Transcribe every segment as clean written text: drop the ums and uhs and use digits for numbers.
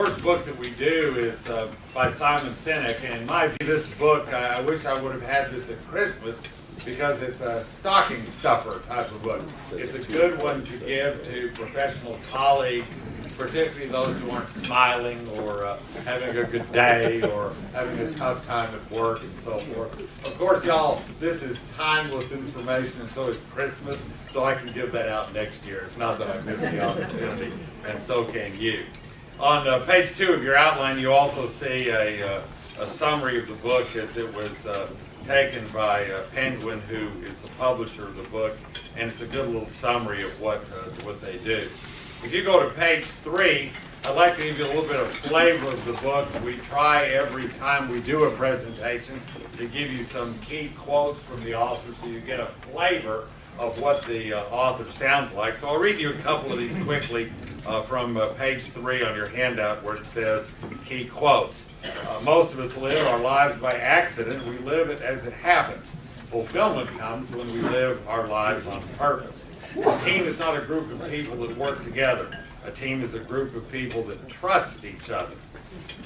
First book that we do is by Simon Sinek, and in my view, this book, I wish I would have had this at Christmas because it's a stocking stuffer type of book. It's a good one to give to professional colleagues, particularly those who aren't smiling or having a good day or having a tough time at work and so forth. Of course, y'all, this is timeless information, and so is Christmas, so I can give that out next year. It's not that I missed the opportunity, and so can you. On page 2 of your outline, you also see a summary of the book as it was taken by Penguin, who is the publisher of the book, and it's a good little summary of what they do. If you go to page 3, I'd like to give you a little bit of flavor of the book. We try every time we do a presentation to give you some key quotes from the author so you get a flavor of what the author sounds like. So I'll read you a couple of these quickly from page 3 on your handout where it says key quotes. Most of us live our lives by accident. We live it as it happens. Fulfillment comes when we live our lives on purpose. A team is not a group of people that work together. A team is a group of people that trust each other.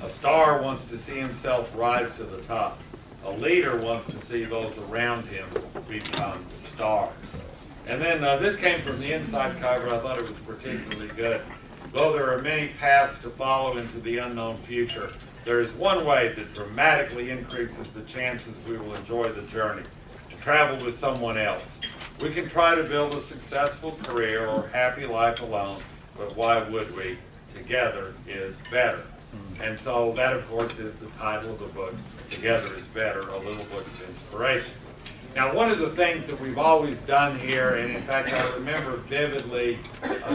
A star wants to see himself rise to the top. A leader wants to see those around him become stars. And then this came from the inside cover. I thought it was particularly good. Though there are many paths to follow into the unknown future, there is one way that dramatically increases the chances we will enjoy the journey: to travel with someone else. We can try to build a successful career or happy life alone, but why would we? Together is better. And so that, of course, is the title of the book, Together is Better, a little book of inspiration. Now, one of the things that we've always done here, and in fact I remember vividly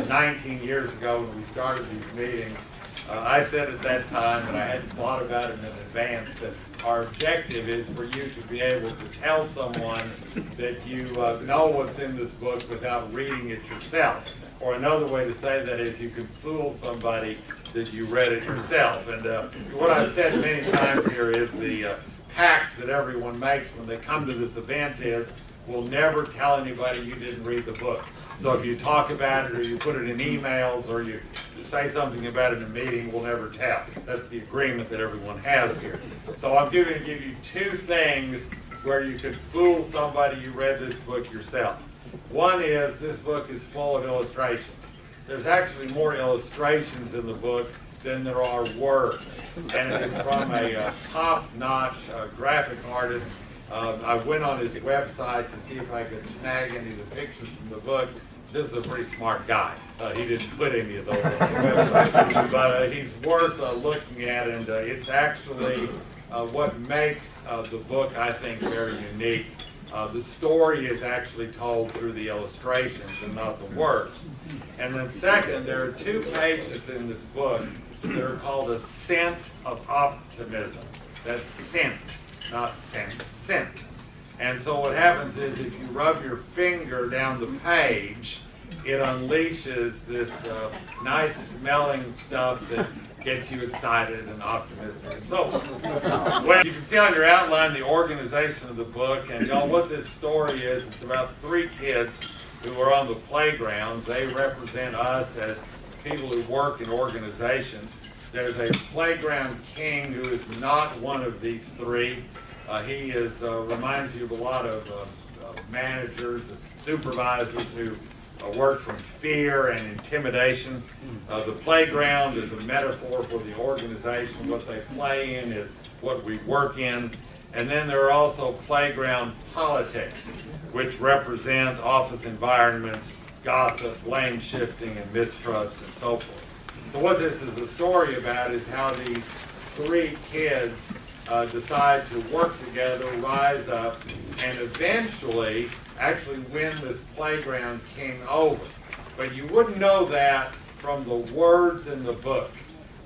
19 years ago when we started these meetings, I said at that time, and I hadn't thought about it in advance, that our objective is for you to be able to tell someone that you know what's in this book without reading it yourself. Or another way to say that is you can fool somebody that you read it yourself. And what I've said many times here is the pact that everyone makes when they come to this event is, we'll never tell anybody you didn't read the book. So if you talk about it or you put it in emails or you say something about it in a meeting, we'll never tell. That's the agreement that everyone has here. So I'm going to give you 2 things where you could fool somebody you read this book yourself. One is this book is full of illustrations. There's actually more illustrations in the book than there are words. And it is from a top-notch graphic artist. I went on his website to see if I could snag any of the pictures from the book. This is a pretty smart guy. He didn't put any of those on the website, but he's worth looking at, and it's actually what makes the book, I think, very unique. The story is actually told through the illustrations and not the words. And then second, there are 2 pages in this book that are called a scent of optimism. That's scent, not scent, scent. And so what happens is if you rub your finger down the page, it unleashes this nice smelling stuff that gets you excited and optimistic and so forth. Well, you can see on your outline the organization of the book, and y'all, what this story is, it's about 3 kids who are on the playground. They represent us as people who work in organizations. There's a playground king who is not one of these 3. He is reminds you of a lot of managers, supervisors who work from fear and intimidation. The playground is a metaphor for the organization. What they play in is what we work in. And then there are also playground politics, which represent office environments, gossip, blame shifting, and mistrust, and so forth. So what this is a story about is how these 3 kids decide to work together, rise up, and eventually actually win this playground king over. But you wouldn't know that from the words in the book.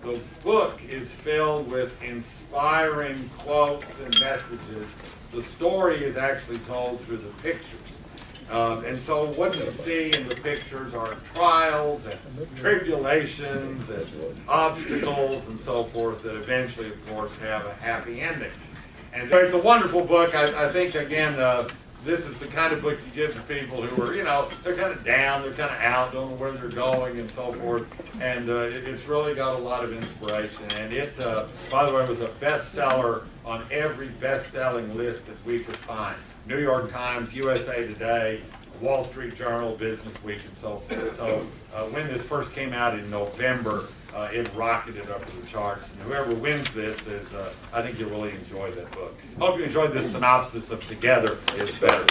The book is filled with inspiring quotes and messages. The story is actually told through the pictures. And so what you see in the pictures are trials and tribulations and obstacles and so forth that eventually, of course, have a happy ending. And it's a wonderful book. I think, again, this is the kind of book you give to people who are, you know, they're kind of down, they're kind of out, don't know where they're going and so forth. And it's really got a lot of inspiration. And it, by the way, was a bestseller on every best-selling list that we could find. New York Times, USA Today, Wall Street Journal, Business Week, and so forth. So when this first came out in November, it rocketed up to the charts. And whoever wins this is, I think you'll really enjoy that book. Hope you enjoyed this synopsis of Together is Better.